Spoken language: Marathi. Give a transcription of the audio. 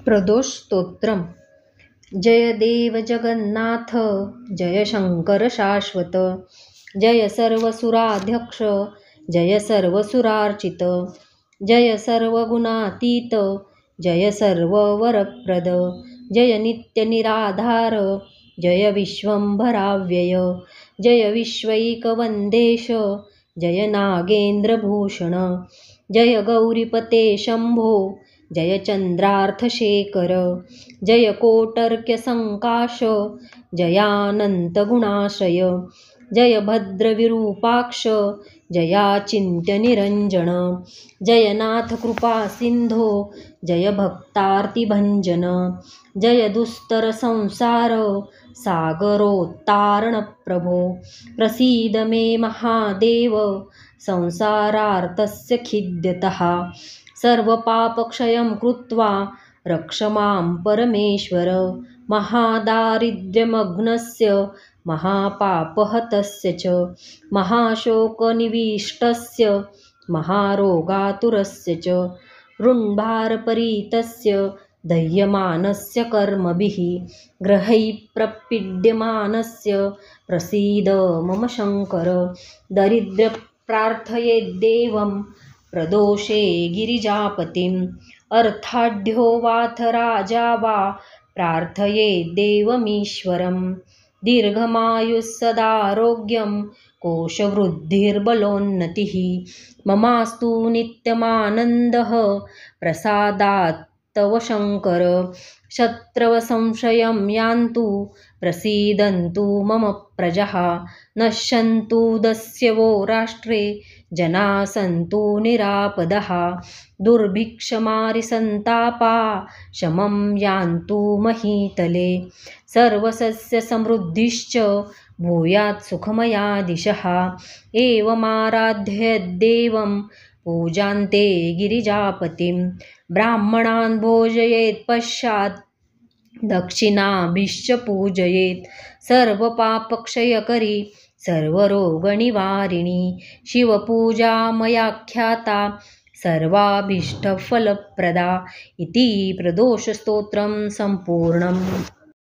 प्रदोष स्तोत्रम. जय देव जगन्नाथ, जय शंकर शाश्वत, जय सर्वसुराध्यक्ष, जय सर्वसुरार्चित, जय सर्वगुणातीत, जय सर्ववरप्रद, जय नित्यनिराधार, जय विश्वंभराव्यय, जय विश्वैकवंदेश, जय नागेंद्रभूषण, जय गौरीपते शंभो, जय चंद्रार्थशेखर, जय कोटर्क्यसंकाश, जयानंतगुणाश्रय, जय भद्रविरूपाक्ष, जयाचिन्त्यनिरञ्जन, जय नाथ कृपा सिंधो, जय भक्तार्तिभंजन, जय दुस्तर संसार सागरोत्तारण प्रभो, प्रसीद मे महादेव, संसारार्तस्य खिद्यतः, सर्वपापक्षयं कृत्वा रक्ष मां परमेश्वर, महादारिद्र्यमग्नस्य महापापहतस्य च, महाशोकनिविष्टस्य महारोगातुरस्य च, ऋण्भारपरीतस्य दह्यमानस्य कर्मभिः, ग्रहैः प्रपीड्यमानस्य प्रसीद मम शङ्कर, दरिद्रप्रार्थयेद्देवं प्रदोषे गिरिजापतिम्, अर्थाढ्यो वाथ राजा वा प्रार्थयेद्देवमीश्वरम्, दीर्घमायुः सदारोग्यं कोशवृद्धिर्बलोन्नतिः, ममास्तु नित्यमानन्दः प्रसादात् तव शङ्कर, शत्रवसंशयं यान्तु प्रसीदन्तु मम प्रजः, नश्यन्तु दस्यवो राष्ट्रे जनाः सन्तु निरापदः, दुर्भिक्षमारिसन्तापा शमं यान्तु महीतले, सर्वसस्यसमृद्धिश्च भूयात् सुखमया दिशः, एवमाराध्येद्देवं पूजान्ते गिरिजापतिं, ब्राह्मणान् भोजयेत् पश्चात् दक्षिणाभिश्च पूजयेत्, सर्वपापक्षयकरी सर्वरोगनिवारिणी शिवपूजा मया ख्याता सर्वाभीष्टफलप्रदा इति प्रदोषस्तोत्रं सम्पूर्णम्।